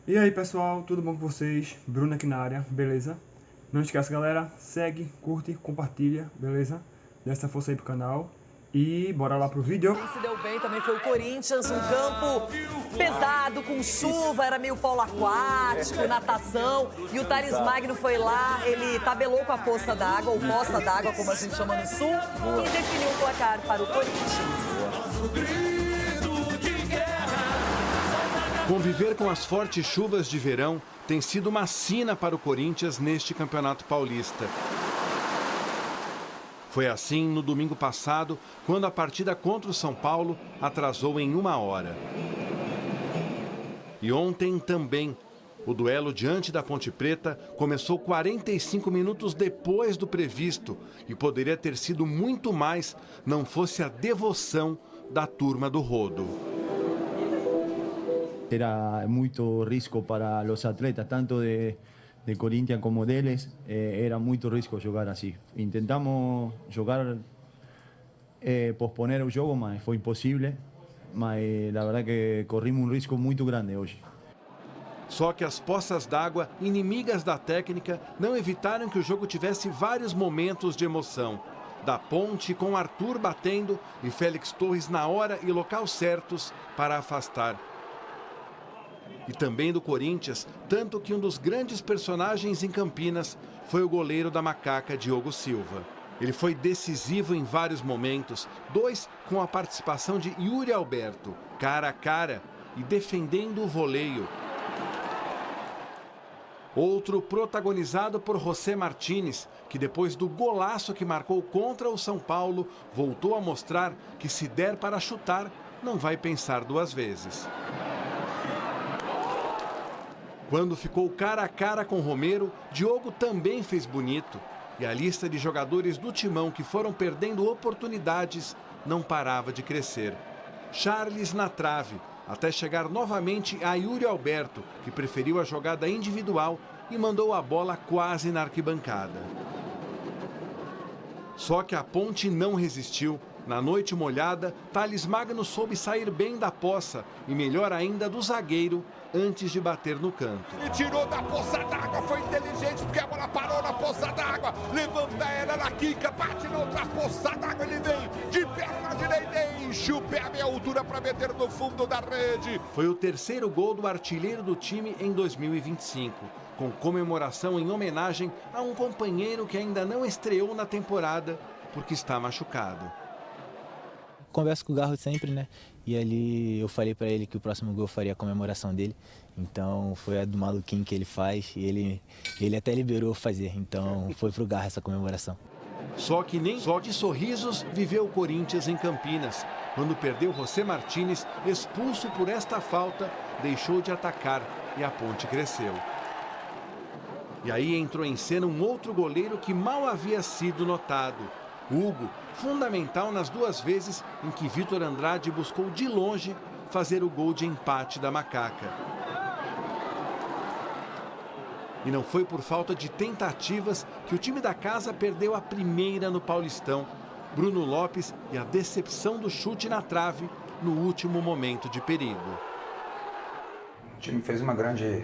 E aí pessoal, tudo bom com vocês? Bruno aqui na área, beleza? Não esquece galera, segue, curte, compartilha, beleza? Dá essa força aí pro canal e bora lá pro vídeo. Quem se deu bem também foi o Corinthians, um campo pesado, com chuva, era meio polo aquático, natação. E o Thales Magno foi lá, ele tabelou com a poça d'água, ou poça d'água, como a gente chama no sul, e definiu o placar para o Corinthians. Conviver com as fortes chuvas de verão tem sido uma sina para o Corinthians neste Campeonato Paulista. Foi assim no domingo passado, quando a partida contra o São Paulo atrasou em 1 hora. E ontem também. O duelo diante da Ponte Preta começou 45 minutos depois do previsto e poderia ter sido muito mais, não fosse a devoção da turma do Rodo. Era mucho riesgo para los atletas, tanto de Corinthians como deles, era muito risco jogar assim. Intentamos jogar, posponer o jogo, mas foi impossível. Mas a verdade que corrimos um risco muito grande hoje. Só que as poças d'água, inimigas da técnica, não evitaram que o jogo tivesse vários momentos de emoção. Da Ponte com Arthur batendo e Félix Torres na hora e local certos para afastar. E também do Corinthians, tanto que um dos grandes personagens em Campinas foi o goleiro da Macaca, Diogo Silva. Ele foi decisivo em vários momentos, 2 com a participação de Yuri Alberto, cara a cara e defendendo o voleio. Outro protagonizado por José Martínez, que depois do golaço que marcou contra o São Paulo, voltou a mostrar que se der para chutar, não vai pensar 2 vezes. Quando ficou cara a cara com Romero, Diogo também fez bonito. E a lista de jogadores do Timão que foram perdendo oportunidades não parava de crescer. Charles na trave, até chegar novamente a Yuri Alberto, que preferiu a jogada individual e mandou a bola quase na arquibancada. Só que a Ponte não resistiu. Na noite molhada, Thales Magno soube sair bem da poça e melhor ainda do zagueiro antes de bater no canto. Ele tirou da poça d'água, foi inteligente porque a bola parou na poça d'água, levanta ela na quica, bate na outra poça d'água, ele vem de perna direita, enche o pé a meia altura para meter no fundo da rede. Foi o 3º gol do artilheiro do time em 2025, com comemoração em homenagem a um companheiro que ainda não estreou na temporada porque está machucado. Converso com o Garro sempre, né? E ali eu falei para ele que o próximo gol faria a comemoração dele. Então foi a do maluquinho que ele faz e ele até liberou fazer. Então foi pro Garro essa comemoração. Só que nem só de sorrisos viveu o Corinthians em Campinas. Quando perdeu José Martínez, expulso por esta falta, deixou de atacar e a Ponte cresceu. E aí entrou em cena um outro goleiro que mal havia sido notado. Hugo, fundamental nas 2 vezes em que Vitor Andrade buscou de longe fazer o gol de empate da Macaca. E não foi por falta de tentativas que o time da casa perdeu a primeira no Paulistão. Bruno Lopes e a decepção do chute na trave no último momento de perigo. O time fez uma grande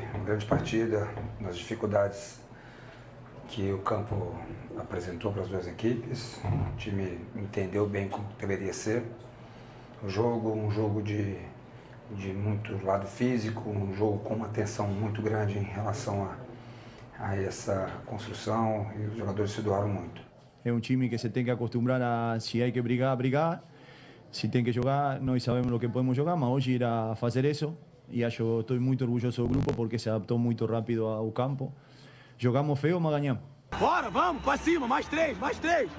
partida nas dificuldades que o campo apresentou para as 2 equipes. O time entendeu bem como deveria ser. Um jogo de muito lado físico, um jogo com uma tensão muito grande em relação a essa construção e os jogadores se doaram muito. É um time que se tem que acostumbrar a, se há que brigar, brigar. Se tem que jogar, nós sabemos o que podemos jogar, mas hoje ir a fazer isso. E estou muito orgulhoso do grupo porque se adaptou muito rápido ao campo. Jogamos feio, mas ganhamos. Bora, vamos, para cima, mais 3, mais 3.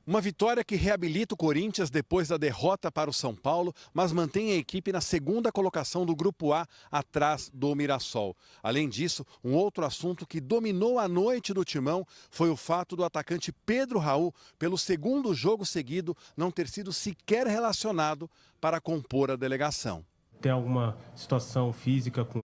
Uma vitória que reabilita o Corinthians depois da derrota para o São Paulo, mas mantém a equipe na 2ª colocação do Grupo A, atrás do Mirassol. Além disso, um outro assunto que dominou a noite do Timão foi o fato do atacante Pedro Raul, pelo 2º jogo seguido, não ter sido sequer relacionado para compor a delegação. Tem alguma situação física com...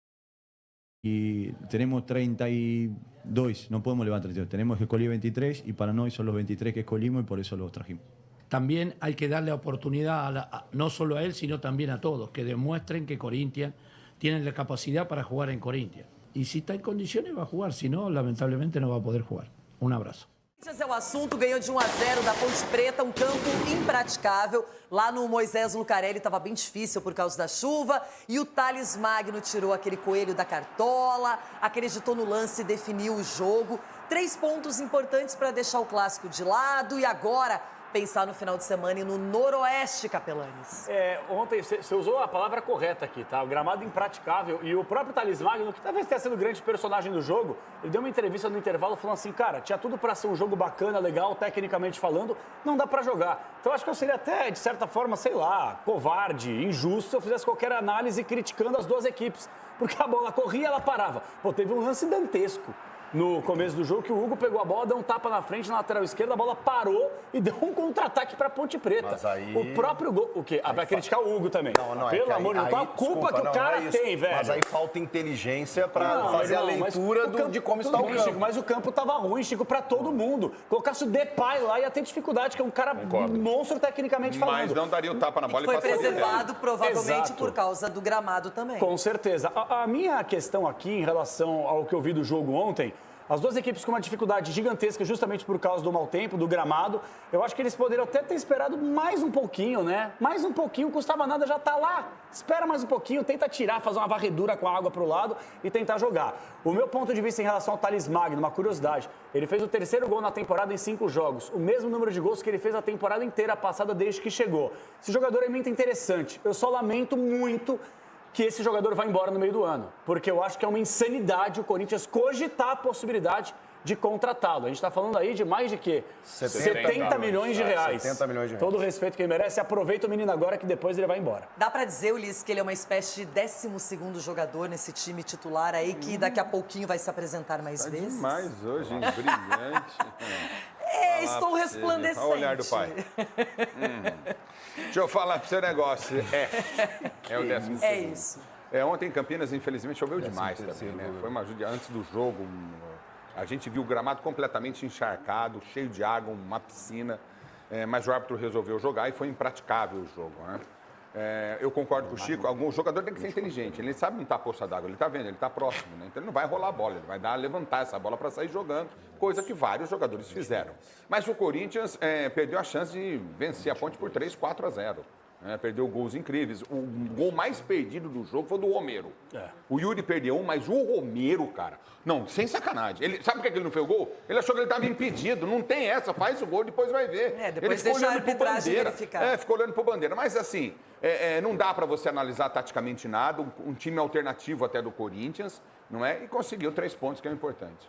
Y tenemos 32, no podemos levantar 32, tenemos que escoger 23 y para nosotros son los 23 que escogimos y por eso los trajimos. También hay que darle oportunidad no solo a él, sino también a todos, que demuestren que Corinthians tiene la capacidad para jugar en Corinthians. Y si está en condiciones va a jugar, si no, lamentablemente no va a poder jugar. Un abrazo. Corinthians é o assunto, ganhou de 1-0 da Ponte Preta, um campo impraticável. Lá no Moisés Lucarelli estava bem difícil por causa da chuva. E o Thales Magno tirou aquele coelho da cartola, acreditou no lance e definiu o jogo. 3 pontos importantes para deixar o clássico de lado e agora pensar no final de semana e no Noroeste, Capelanes. Ontem você usou a palavra correta aqui, tá? O gramado impraticável. E o próprio Thales Magno, que talvez tenha sido o grande personagem do jogo, ele deu uma entrevista no intervalo falando assim, cara, tinha tudo para ser um jogo bacana, legal, tecnicamente falando, não dá para jogar. Então acho que eu seria até, de certa forma, sei lá, covarde, injusto, se eu fizesse qualquer análise criticando as duas equipes. Porque a bola corria, ela parava. Pô, teve um lance dantesco no começo do jogo, que o Hugo pegou a bola, deu um tapa na frente, na lateral esquerda, a bola parou e deu um contra-ataque para Ponte Preta. Mas aí... O próprio gol... O quê? Vai criticar o Hugo também. Não, pelo amor de Deus, qual a culpa que o cara tem, velho? Mas aí falta inteligência para fazer a leitura de como está o campo. Chico, mas o campo tava ruim, Chico, para todo mundo. Colocasse o Depay lá ia ter dificuldade, que é um cara monstro tecnicamente falando. Mas não daria o tapa na bola e foi passaria. preservado, provavelmente, Exato. por causa do gramado também. Com certeza. A minha questão aqui, em relação ao que eu vi do jogo ontem, as duas equipes com uma dificuldade gigantesca justamente por causa do mau tempo, do gramado. Eu acho que eles poderiam até ter esperado mais um pouquinho, né? Mais um pouquinho, custava nada, já tá lá. Espera mais um pouquinho, tenta tirar, fazer uma varredura com a água pro lado e tentar jogar. O meu ponto de vista em relação ao Thales Magno, uma curiosidade, ele fez o 3º gol na temporada em 5 jogos. O mesmo número de gols que ele fez a temporada inteira passada desde que chegou. Esse jogador é muito interessante. Eu só lamento muito que esse jogador vai embora no meio do ano. Porque eu acho que é uma insanidade o Corinthians cogitar a possibilidade de contratá-lo. A gente está falando aí de mais de quê? 70 milhões de reais. 70 milhões de reais. Todo o respeito que ele merece. Aproveita o menino agora que depois ele vai embora. Dá pra dizer, Ulisses, que ele é uma espécie de 12º jogador nesse time titular aí, que daqui a pouquinho vai se apresentar mais vezes? Demais hoje, hein? Brilhante. Estou resplandecente. Olha o olhar do pai. Deixa eu falar pro seu negócio. É o 12º. É isso. Ontem em Campinas, infelizmente, choveu demais também, né? Foi uma ajuda antes do jogo. A gente viu o gramado completamente encharcado, cheio de água, uma piscina. Mas o árbitro resolveu jogar e foi impraticável o jogo, né? Eu concordo com o Chico, algum jogador tem que ser inteligente. Ele sabe não estar a poça d'água, ele está vendo, ele está próximo, né? Então ele não vai rolar a bola, ele vai levantar essa bola para sair jogando, coisa que vários jogadores fizeram. Mas o Corinthians perdeu a chance de vencer a Ponte por 3-4-0. Perdeu gols incríveis. O gol mais perdido do jogo foi do Romero. O Yuri perdeu um, mas o Romero, cara... Não, sem sacanagem. Sabe por que ele não fez o gol? Ele achou que ele estava impedido. Não tem essa, faz o gol, depois vai ver. Depois deixa a arbitragem verificar. Ficou olhando pro Bandeira. Mas assim, não dá para você analisar taticamente nada. Um time alternativo até do Corinthians, não é? E conseguiu 3 pontos, que é o importante.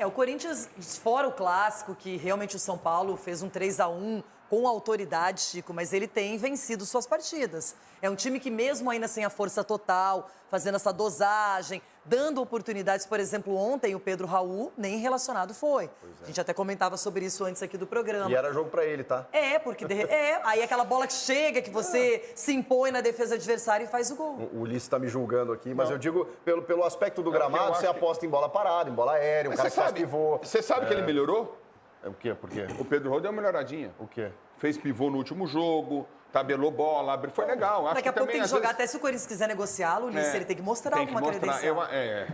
O Corinthians, fora o clássico, que realmente o São Paulo fez um 3-1 com autoridade, Chico, mas ele tem vencido suas partidas. É um time que mesmo ainda sem a força total, fazendo essa dosagem, dando oportunidades, por exemplo, ontem o Pedro Raul nem relacionado foi. A gente até comentava sobre isso antes aqui do programa. E era jogo pra ele, tá? Porque aí aquela bola que chega, que você se impõe na defesa adversária e faz o gol. O Ulisses tá me julgando aqui, mas eu digo, pelo aspecto do gramado, você aposta em bola parada, em bola aérea, um cara que faz pivô. Você sabe que ele melhorou? O quê? Por quê? O Pedro Raul deu uma melhoradinha. O quê? Fez pivô no último jogo, tabelou bola, foi legal. Acho Daqui a que pouco também, tem que jogar, até se o Corinthians quiser negociá-lo, Ulisses, ele tem que mostrar alguma credencial.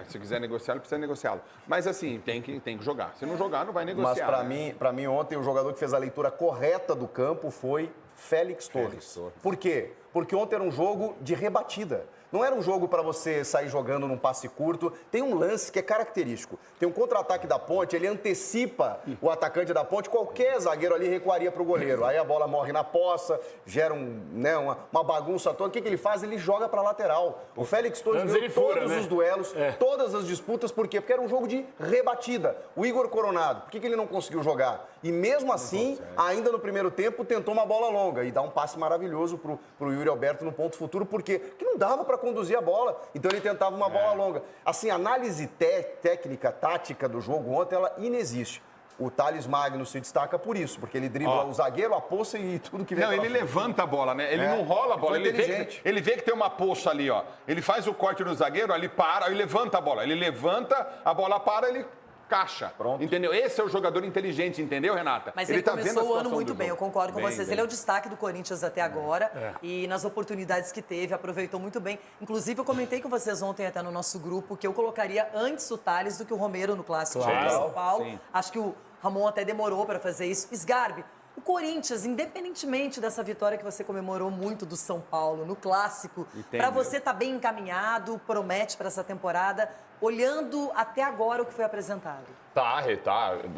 Se quiser negociá-lo, precisa negociá-lo. Mas assim, tem que jogar. Se não jogar, não vai negociar. Mas pra mim, ontem, o jogador que fez a leitura correta do campo foi Félix Torres. Por quê? Porque ontem era um jogo de rebatida. Não era um jogo para você sair jogando num passe curto. Tem um lance que é característico. Tem um contra-ataque da Ponte, ele antecipa o atacante da Ponte. Qualquer zagueiro ali recuaria para o goleiro. Aí a bola morre na poça, gera uma bagunça toda. O que ele faz? Ele joga para a lateral. O Félix Torres ganhou todos os duelos, todas as disputas. Por quê? Porque era um jogo de rebatida. O Igor Coronado, por que ele não conseguiu jogar? E mesmo assim, ainda no primeiro tempo, tentou uma bola longa e dá um passe maravilhoso para o Yuri Alberto no ponto futuro. Por quê? Porque não dava para conduzir a bola, então ele tentava uma bola longa. Assim, a análise técnica, tática do jogo ontem, ela inexiste. O Thales Magno se destaca por isso, porque ele dribla o zagueiro, a poça e tudo que vem. Não, ele levanta a bola, né? Ele não rola a bola, ele vê que tem uma poça ali, ó. Ele faz o corte no zagueiro, ele para, ele levanta a bola. Ele levanta, a bola para, ele caixa. Pronto. Entendeu? Esse é o jogador inteligente, entendeu, Renata? Mas ele tá vendo a começou o ano situação muito do bem, jogo. eu concordo com vocês. Bem. Ele é o destaque do Corinthians até agora e nas oportunidades que teve, aproveitou muito bem. Inclusive, eu comentei com vocês ontem até no nosso grupo que eu colocaria antes o Tales do que o Romero no Clássico de São Paulo. Sim. Acho que o Ramon até demorou para fazer isso. Sgarbi, o Corinthians, independentemente dessa vitória que você comemorou muito do São Paulo no Clássico, para você tá bem encaminhado, promete para essa temporada, olhando até agora o que foi apresentado? Tá.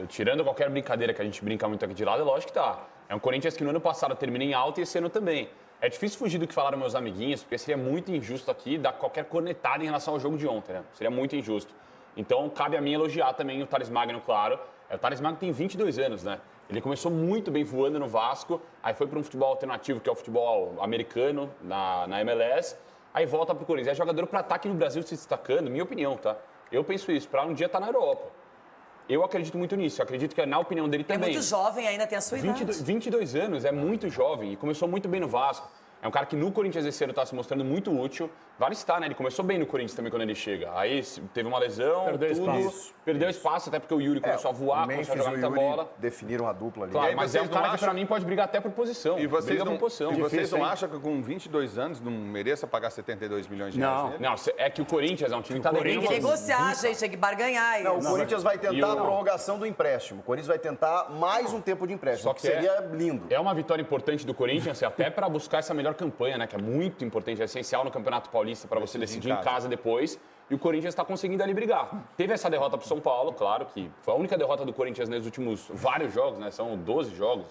Tirando qualquer brincadeira que a gente brinca muito aqui de lado, é lógico que tá. É um Corinthians que no ano passado termina em alta e esse ano também. É difícil fugir do que falaram meus amiguinhos, porque seria muito injusto aqui dar qualquer cornetada em relação ao jogo de ontem, né? Seria muito injusto. Então, cabe a mim elogiar também o Thales Magno, claro. O Thales Magno tem 22 anos, né? Ele começou muito bem voando no Vasco, aí foi para um futebol alternativo, que é o futebol americano, na MLS, aí volta para o Corinthians. É jogador para ataque no Brasil se destacando, minha opinião, tá? Eu penso isso, para um dia estar na Europa. Eu acredito muito nisso, acredito que na opinião dele também. É muito jovem ainda, tem a sua idade. 22 anos, é muito jovem e começou muito bem no Vasco. É um cara que no Corinthians esse ano está se mostrando muito útil. Vale estar, né? Ele começou bem no Corinthians também quando ele chega. Aí teve uma lesão, perdeu espaço, até porque o Yuri começou a voar, começou a jogar muita bola. Definiram a dupla ali. Claro, mas é um cara que pra mim pode brigar até por posição. E vocês não hein? acham que com 22 anos não mereça pagar 72 milhões de reais? Não, é que o Corinthians é um time que tá devendo. Tem que negociar, gente, tem que barganhar. Não, o Corinthians vai tentar a prorrogação do empréstimo. O Corinthians vai tentar mais um tempo de empréstimo, que seria lindo. É uma vitória importante do Corinthians, até para buscar essa melhor campanha, né? Que é muito importante, é essencial no Campeonato Paulista para você decidir em casa depois. E o Corinthians está conseguindo ali brigar. Teve essa derrota para o São Paulo, claro, que foi a única derrota do Corinthians nos últimos vários jogos, né? São 12 jogos.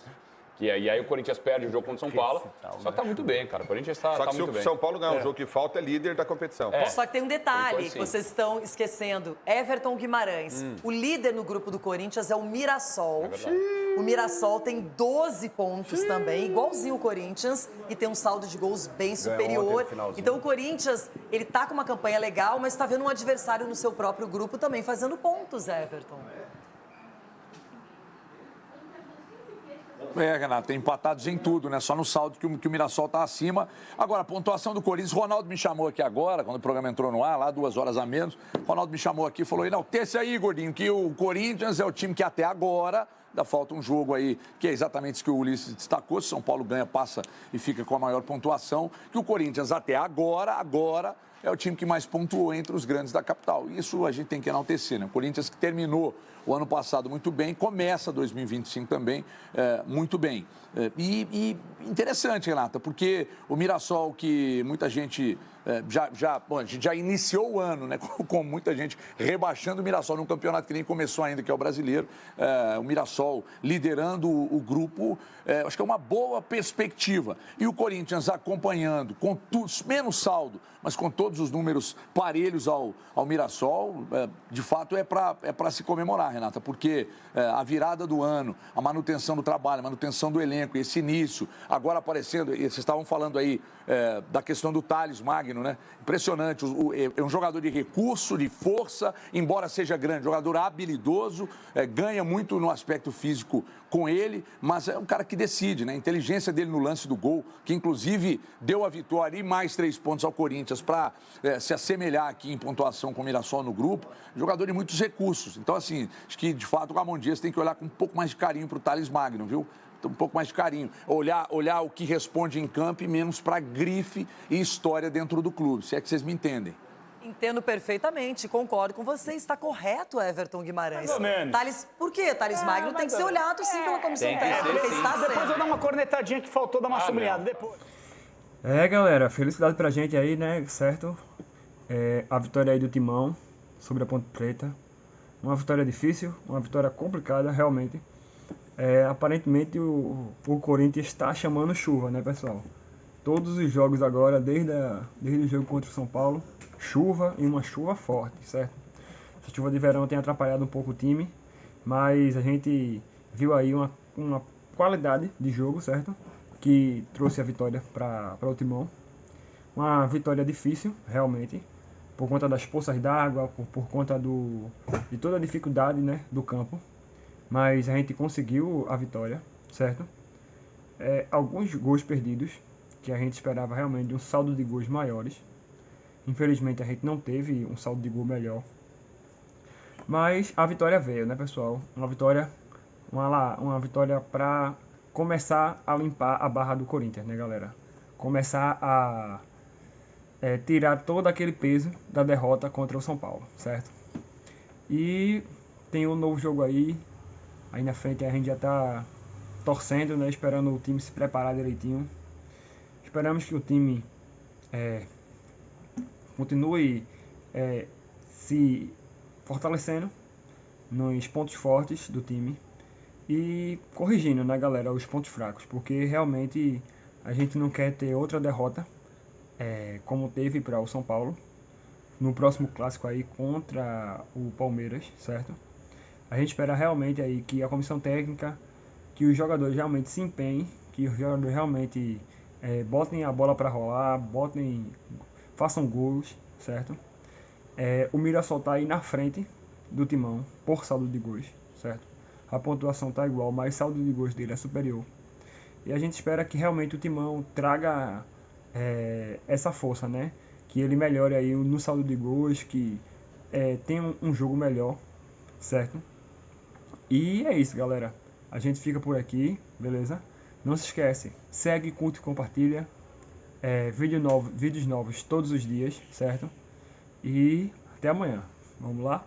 E aí o Corinthians perde o jogo contra o São Paulo. Só que tá muito bem, cara. O Corinthians tá muito bem. Só que se o São Paulo ganhar o jogo que falta, é líder da competição. Só que tem um detalhe que vocês estão esquecendo. Everton Guimarães. O líder no grupo do Corinthians é o Mirassol. O Mirassol tem 12 pontos também, igualzinho o Corinthians, e tem um saldo de gols bem superior. Então o Corinthians, ele tá com uma campanha legal, mas tá vendo um adversário no seu próprio grupo também fazendo pontos, Everton. Renato, tem empatados em tudo, né? Só no saldo que o Mirassol tá acima. Agora, a pontuação do Corinthians, Ronaldo me chamou aqui agora, quando o programa entrou no ar, lá 2 horas a menos, Ronaldo me chamou aqui e falou, enaltece aí, gordinho, que o Corinthians é o time que até agora, ainda falta um jogo aí, que é exatamente isso que o Ulisses destacou, se São Paulo ganha, passa e fica com a maior pontuação, que o Corinthians até agora é o time que mais pontuou entre os grandes da capital. Isso a gente tem que enaltecer, né? O Corinthians que terminou o ano passado muito bem, começa 2025 também muito bem. E interessante, Renata, porque o Mirassol, que muita gente a gente já iniciou o ano, né, com muita gente rebaixando o Mirassol num campeonato que nem começou ainda, que é o brasileiro. O Mirassol liderando o grupo, acho que é uma boa perspectiva. E o Corinthians acompanhando, com menos saldo, mas com todos os números parelhos ao Mirassol, de fato é para se comemorar, Renata, porque a virada do ano, a manutenção do trabalho, a manutenção do elenco, esse início, agora aparecendo, e vocês estavam falando aí da questão do Thales Magno, né? Impressionante, é um jogador de recurso, de força, embora seja grande, jogador habilidoso, ganha muito no aspecto físico com ele, mas é um cara que decide, né? A inteligência dele no lance do gol, que inclusive deu a vitória e mais 3 pontos ao Corinthians para se assemelhar aqui em pontuação com o Mirassol no grupo, jogador de muitos recursos. Então, assim, acho que de fato o Ramon Dias tem que olhar com um pouco mais de carinho para o Thales Magno, viu? Um pouco mais de carinho. Olhar o que responde em campo e menos para grife e história dentro do clube, se é que vocês me entendem. Entendo perfeitamente, concordo com você. Está correto, Everton Guimarães. Mais ou menos. Por quê? Thales Magno tem que ser olhado sim pela comissão técnica. Depois eu dar uma cornetadinha que faltou, dar uma sublinhada depois. Galera, felicidade pra gente aí, né? Certo? A vitória aí do Timão sobre a Ponte Preta. Uma vitória difícil, uma vitória complicada, realmente. Aparentemente o Corinthians está chamando chuva, né, pessoal? Todos os jogos agora, desde o jogo contra o São Paulo, chuva e uma chuva forte, certo? Essa chuva de verão tem atrapalhado um pouco o time, mas a gente viu aí uma qualidade de jogo, certo? Que trouxe a vitória para o Timão. Uma vitória difícil, realmente, por conta das poças d'água, por conta de toda a dificuldade, né, do campo. Mas a gente conseguiu a vitória, certo? Alguns gols perdidos, que a gente esperava realmente de um saldo de gols maiores. Infelizmente a gente não teve um saldo de gol melhor. Mas a vitória veio, né, pessoal? Uma vitória para começar a limpar a barra do Corinthians, né, galera? Começar a tirar todo aquele peso da derrota contra o São Paulo, certo? E tem um novo jogo aí na frente a gente já tá torcendo, né, esperando o time se preparar direitinho. Esperamos que o time continue se fortalecendo nos pontos fortes do time e corrigindo, né, galera, os pontos fracos, porque realmente a gente não quer ter outra derrota como teve para o São Paulo no próximo clássico aí contra o Palmeiras, certo? A gente espera realmente aí que a comissão técnica, que os jogadores realmente se empenhem, que os jogadores realmente botem a bola para rolar, façam gols, certo? O Mirassol tá aí na frente do Timão por saldo de gols, certo? A pontuação tá igual, mas o saldo de gols dele é superior. E a gente espera que realmente o Timão traga essa força, né? Que ele melhore aí no saldo de gols, que tenha um jogo melhor, certo? E é isso, galera. A gente fica por aqui, beleza? Não se esquece, segue, curte e compartilha. Vídeos novos todos os dias, certo? E até amanhã. Vamos lá?